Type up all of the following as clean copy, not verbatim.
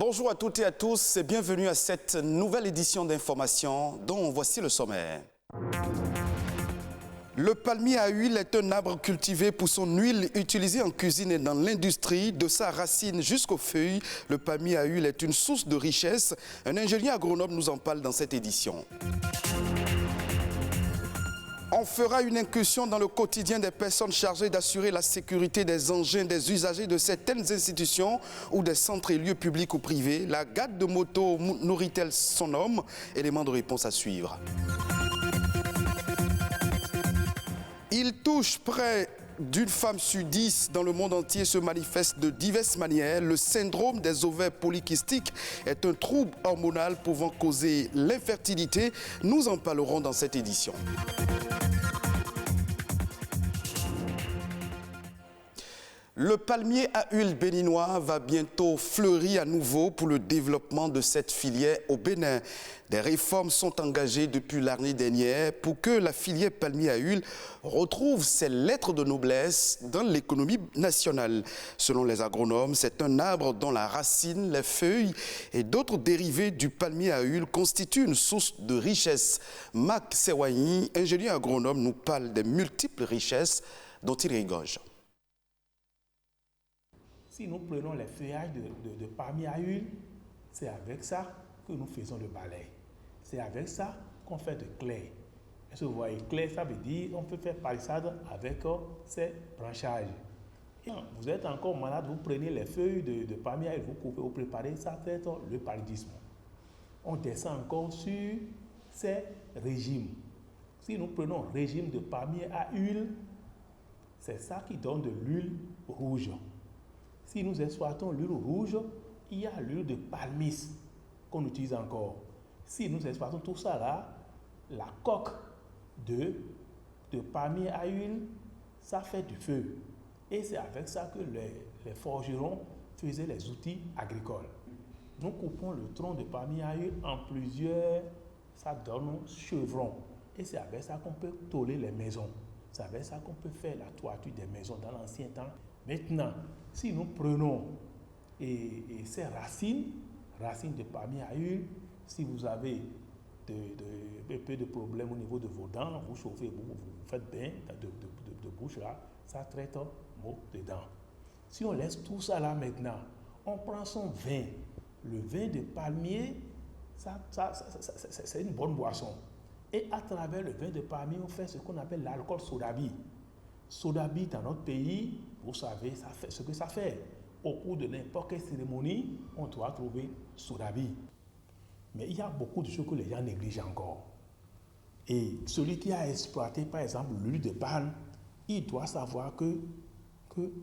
Bonjour à toutes et à tous et bienvenue à cette nouvelle édition d'Information dont voici le sommaire. Le palmier à huile est un arbre cultivé pour son huile utilisée en cuisine et dans l'industrie. De sa racine jusqu'aux feuilles, le palmier à huile est une source de richesse. Un ingénieur agronome nous en parle dans cette édition. On fera une incursion dans le quotidien des personnes chargées d'assurer la sécurité des engins des usagers de certaines institutions ou des centres et lieux publics ou privés. La garde de moto nourrit-elle son homme? Élément de réponse à suivre. Il touche près d'une femme sur 10 dans le monde entier, se manifeste de diverses manières. Le syndrome des ovaires polykystiques est un trouble hormonal pouvant causer l'infertilité. Nous en parlerons dans cette édition. Le palmier à huile béninois va bientôt fleurir à nouveau pour le développement de cette filière au Bénin. Des réformes sont engagées depuis l'année dernière pour que la filière palmier à huile retrouve ses lettres de noblesse dans l'économie nationale. Selon les agronomes, c'est un arbre dont la racine, les feuilles et d'autres dérivés du palmier à huile constituent une source de richesse. Marc Sewani, ingénieur agronome, nous parle des multiples richesses dont il rigole. Si nous prenons les feuillages de palmier à huile, c'est avec ça que nous faisons le balai. C'est avec ça qu'on fait de clair. Et ce vous voyez, clair, ça veut dire qu'on peut faire palissade avec ces branchages. Et vous êtes encore malade, vous prenez les feuilles de palmier à huile, vous coupez, vous préparez, ça fait le paludisme. On descend encore sur ces régimes. Si nous prenons un régime de palmier à huile, c'est ça qui donne de l'huile rouge. Si nous exploitons l'huile rouge, il y a l'huile de palmiste qu'on utilise encore. Si nous exploitons tout ça là, la coque de palmier à huile, ça fait du feu. Et c'est avec ça que les forgerons faisaient les outils agricoles. Nous coupons le tronc de palmier à huile en plusieurs, ça donne un chevron. Et c'est avec ça qu'on peut tôler les maisons. C'est avec ça qu'on peut faire la toiture des maisons dans l'ancien temps. Maintenant, si nous prenons ces racines de palmier à huile, si vous avez un peu de problème au niveau de vos dents, vous chauffez, vous faites bain de bouche là, ça traite mot de dents. Si on laisse tout ça là maintenant, on prend son vin. Le vin de palmier, c'est une bonne boisson. Et à travers le vin de palmier, on fait ce qu'on appelle l'alcool sodabi. Sodabi, dans notre pays, vous savez ça fait ce que ça fait. Au cours de n'importe quelle cérémonie, on doit trouver sodabi. Mais il y a beaucoup de choses que les gens négligent encore. Et celui qui a exploité, par exemple, l'huile de palme, il doit savoir que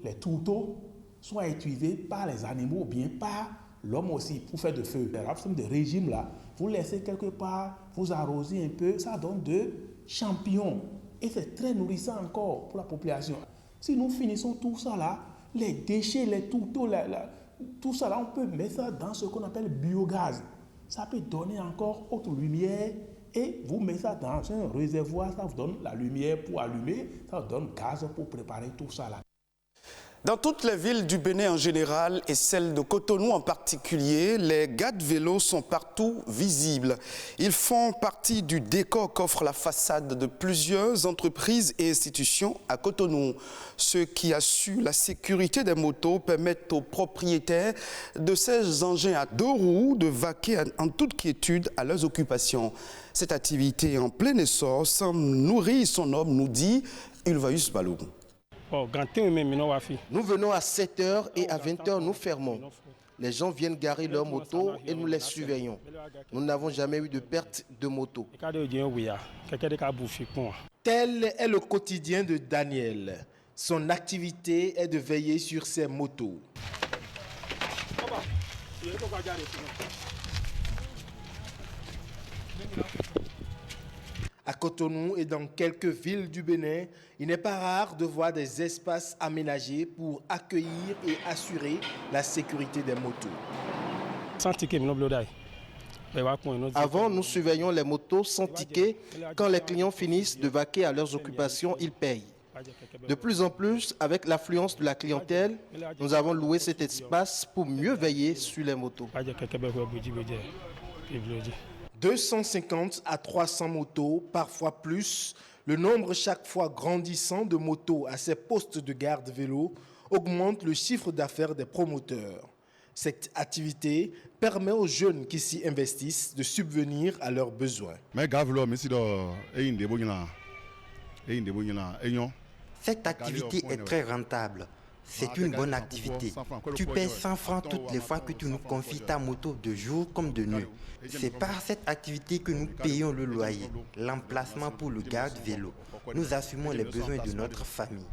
les tourteaux sont utilisés par les animaux ou bien par l'homme aussi pour faire de feu. Les régimes là, vous laissez quelque part, vous arrosez un peu, ça donne de champignons. Et c'est très nourrissant encore pour la population. Si nous finissons tout ça là, les déchets, les tourteaux, tout ça là, on peut mettre ça dans ce qu'on appelle biogaz. Ça peut donner encore autre lumière et vous mettez ça dans un réservoir, ça vous donne la lumière pour allumer, ça vous donne gaz pour préparer tout ça là. Dans toutes les villes du Bénin en général et celle de Cotonou en particulier, les gardes-vélos sont partout visibles. Ils font partie du décor qu'offre la façade de plusieurs entreprises et institutions à Cotonou. Ceux qui assurent la sécurité des motos permettent aux propriétaires de ces engins à deux roues de vaquer en toute quiétude à leurs occupations. Cette activité en plein essor semble nourrir son homme, nous dit Ulvaeus Balou. Nous venons à 7h et à 20h, nous fermons. Les gens viennent garer leurs motos et nous les surveillons. Nous n'avons jamais eu de perte de moto. Tel est le quotidien de Daniel. Son activité est de veiller sur ses motos. À Cotonou et dans quelques villes du Bénin, il n'est pas rare de voir des espaces aménagés pour accueillir et assurer la sécurité des motos. Avant, nous surveillions les motos sans ticket. Quand les clients finissent de vaquer à leurs occupations, ils payent. De plus en plus, avec l'affluence de la clientèle, nous avons loué cet espace pour mieux veiller sur les motos. 250 à 300 motos, parfois plus, le nombre chaque fois grandissant de motos à ces postes de garde vélo augmente le chiffre d'affaires des promoteurs. Cette activité permet aux jeunes qui s'y investissent de subvenir à leurs besoins. Cette activité est très rentable. C'est une bonne activité. Tu payes 100 francs toutes les fois que tu nous confies ta moto de jour comme de nuit. C'est par cette activité que nous payons le loyer, l'emplacement pour le garde-vélo. Nous assumons les besoins de notre famille.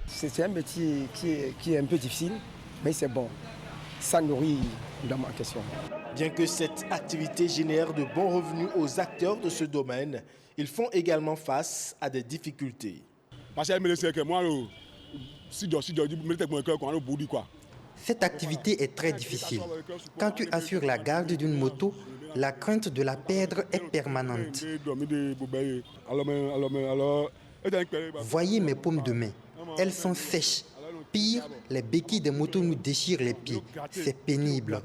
C'est un métier qui est un peu difficile, mais c'est bon. Ça nourrit l'homme en question. Bien que cette activité génère de bons revenus aux acteurs de ce domaine, ils font également face à des difficultés. Cette activité est très difficile. Quand tu assures la garde d'une moto, la crainte de la perdre est permanente. Voyez mes paumes de main. Elles sont sèches. Pire, les béquilles des motos nous déchirent les pieds. C'est pénible.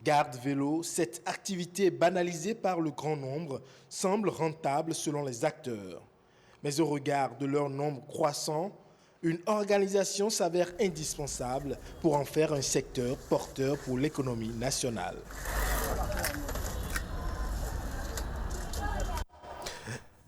Garde vélo, cette activité banalisée par le grand nombre semble rentable selon les acteurs. Mais au regard de leur nombre croissant, une organisation s'avère indispensable pour en faire un secteur porteur pour l'économie nationale.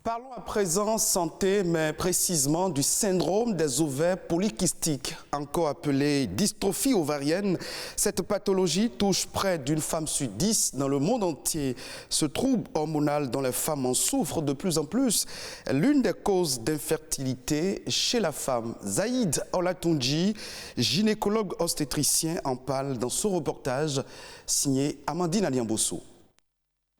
Parlons à présent santé, mais précisément du syndrome des ovaires polykystiques, encore appelé dystrophie ovarienne. Cette pathologie touche près d'une femme sur 10 dans le monde entier. Ce trouble hormonal dont les femmes en souffrent de plus en plus est l'une des causes d'infertilité chez la femme. Zaïd Olatunji, gynécologue obstétricien, en parle dans ce reportage signé Amandine Aliambosso.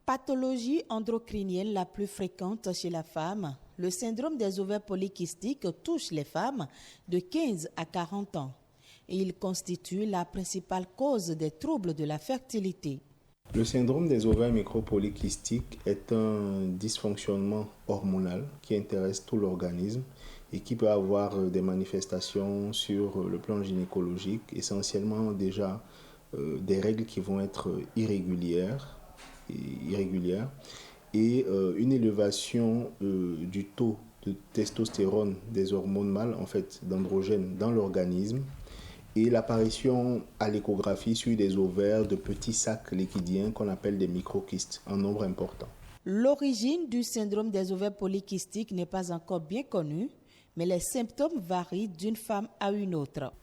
Pathologie endocrinienne la plus fréquente chez la femme, le syndrome des ovaires polykystiques touche les femmes de 15 à 40 ans et il constitue la principale cause des troubles de la fertilité. Le syndrome des ovaires micropolykystiques est un dysfonctionnement hormonal qui intéresse tout l'organisme et qui peut avoir des manifestations sur le plan gynécologique, essentiellement déjà des règles qui vont être irrégulières et une élévation du taux de testostérone, des hormones mâles, en fait d'androgènes dans l'organisme, et l'apparition à l'échographie sur des ovaires de petits sacs liquidiens qu'on appelle des microkystes en nombre important. L'origine du syndrome des ovaires polykystiques n'est pas encore bien connue, mais les symptômes varient d'une femme à une autre.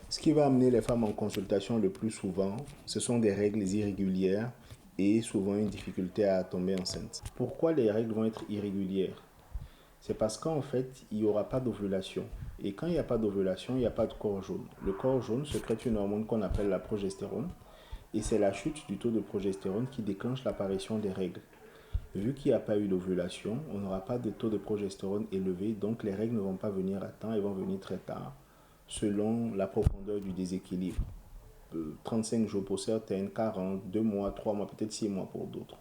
Ce qui va amener les femmes en consultation le plus souvent, ce sont des règles irrégulières et souvent une difficulté à tomber enceinte. Pourquoi les règles vont être irrégulières? C'est parce qu'en fait, il n'y aura pas d'ovulation. Et quand il n'y a pas d'ovulation, il n'y a pas de corps jaune. Le corps jaune sécrète une hormone qu'on appelle la progestérone. Et c'est la chute du taux de progestérone qui déclenche l'apparition des règles. Vu qu'il n'y a pas eu d'ovulation, on n'aura pas de taux de progestérone élevé. Donc les règles ne vont pas venir à temps, elles vont venir très tard, selon la profondeur du déséquilibre. 35 jours pour certaines, 40, 2 mois, 3 mois, peut-être 6 mois pour d'autres.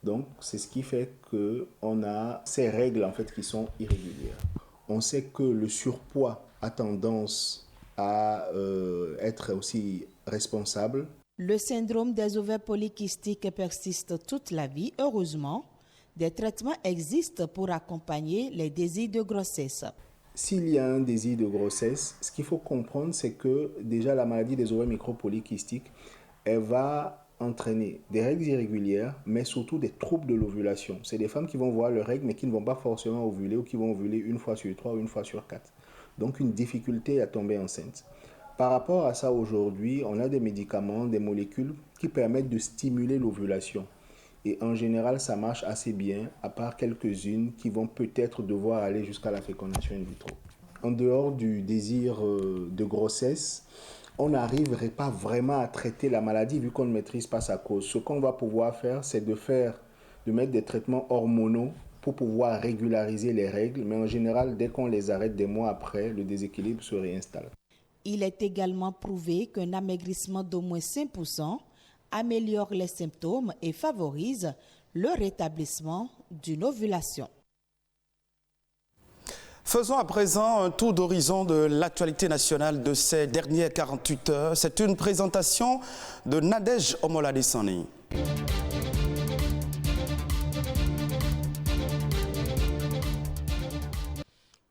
Donc, c'est ce qui fait qu'on a ces règles en fait qui sont irrégulières. On sait que le surpoids a tendance à être aussi responsable. Le syndrome des ovaires polykystiques persiste toute la vie. Heureusement, des traitements existent pour accompagner les désirs de grossesse. S'il y a un désir de grossesse, ce qu'il faut comprendre, c'est que déjà la maladie des ovaires micropolykystiques, elle va entraîner des règles irrégulières, mais surtout des troubles de l'ovulation. C'est des femmes qui vont voir leurs règles, mais qui ne vont pas forcément ovuler ou qui vont ovuler une fois sur 3 ou une fois sur 4. Donc une difficulté à tomber enceinte. Par rapport à ça, aujourd'hui, on a des médicaments, des molécules qui permettent de stimuler l'ovulation. Et en général, ça marche assez bien, à part quelques-unes qui vont peut-être devoir aller jusqu'à la fécondation in vitro. En dehors du désir de grossesse, on n'arriverait pas vraiment à traiter la maladie vu qu'on ne maîtrise pas sa cause. Ce qu'on va pouvoir faire, c'est de mettre des traitements hormonaux pour pouvoir régulariser les règles. Mais en général, dès qu'on les arrête des mois après, le déséquilibre se réinstalle. Il est également prouvé qu'un amaigrissement d'au moins 5% améliore les symptômes et favorise le rétablissement d'une ovulation. Faisons à présent un tour d'horizon de l'actualité nationale de ces dernières 48 heures. C'est une présentation de Nadège Omoladesani.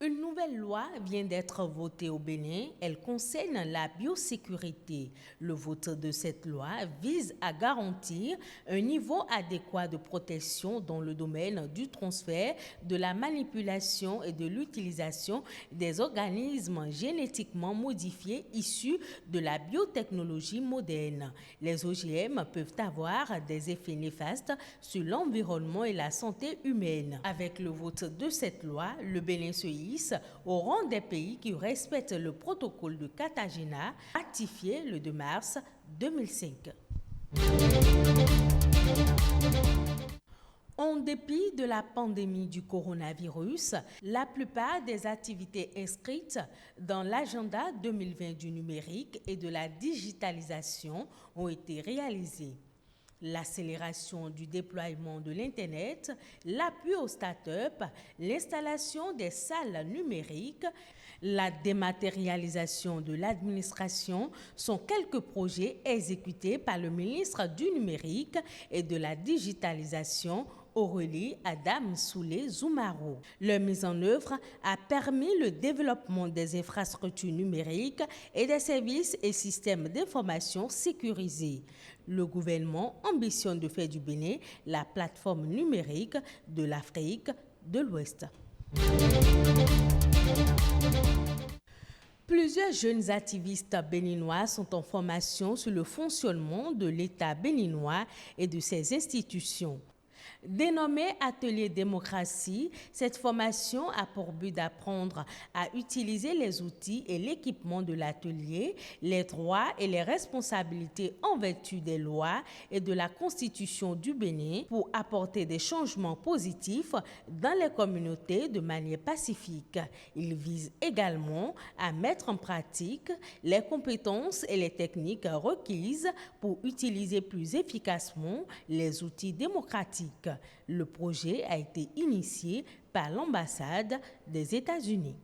Une nouvelle loi vient d'être votée au Bénin. Elle concerne la biosécurité. Le vote de cette loi vise à garantir un niveau adéquat de protection dans le domaine du transfert, de la manipulation et de l'utilisation des organismes génétiquement modifiés issus de la biotechnologie moderne. Les OGM peuvent avoir des effets néfastes sur l'environnement et la santé humaine. Avec le vote de cette loi, le Bénin se hisse au rang des pays qui respectent le protocole de Cartagena, ratifié le 2 mars 2005. En dépit de la pandémie du coronavirus, la plupart des activités inscrites dans l'agenda 2020 du numérique et de la digitalisation ont été réalisées. L'accélération du déploiement de l'Internet, l'appui aux start-up, l'installation des salles numériques, la dématérialisation de l'administration sont quelques projets exécutés par le ministre du Numérique et de la Digitalisation, Aurélie Adam Soulé Zoumaro. Leur mise en œuvre a permis le développement des infrastructures numériques et des services et systèmes d'information sécurisés. Le gouvernement ambitionne de faire du Bénin la plateforme numérique de l'Afrique de l'Ouest. Plusieurs jeunes activistes béninois sont en formation sur le fonctionnement de l'État béninois et de ses institutions. Dénommée Atelier Démocratie, cette formation a pour but d'apprendre à utiliser les outils et l'équipement de l'atelier, les droits et les responsabilités en vertu des lois et de la Constitution du Bénin pour apporter des changements positifs dans les communautés de manière pacifique. Il vise également à mettre en pratique les compétences et les techniques requises pour utiliser plus efficacement les outils démocratiques. Le projet a été initié par l'ambassade des États-Unis.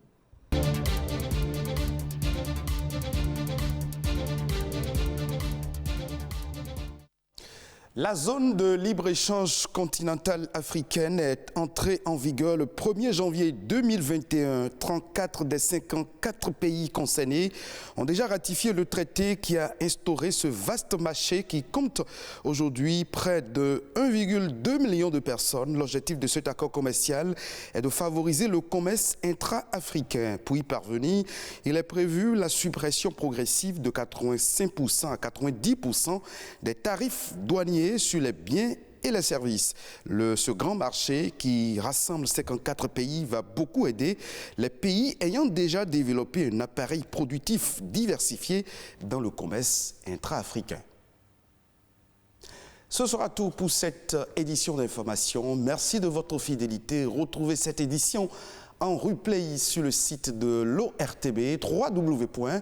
La zone de libre-échange continentale africaine est entrée en vigueur le 1er janvier 2021. 34 des 54 pays concernés ont déjà ratifié le traité qui a instauré ce vaste marché qui compte aujourd'hui près de 1,2 million de personnes. L'objectif de cet accord commercial est de favoriser le commerce intra-africain. Pour y parvenir, il est prévu la suppression progressive de 85% à 90% des tarifs douaniers sur les biens et les services. Ce grand marché qui rassemble 54 pays va beaucoup aider les pays ayant déjà développé un appareil productif diversifié dans le commerce intra-africain. Ce sera tout pour cette édition d'information. Merci de votre fidélité. Retrouvez cette édition en replay sur le site de l'ORTB, www.ortb.bj.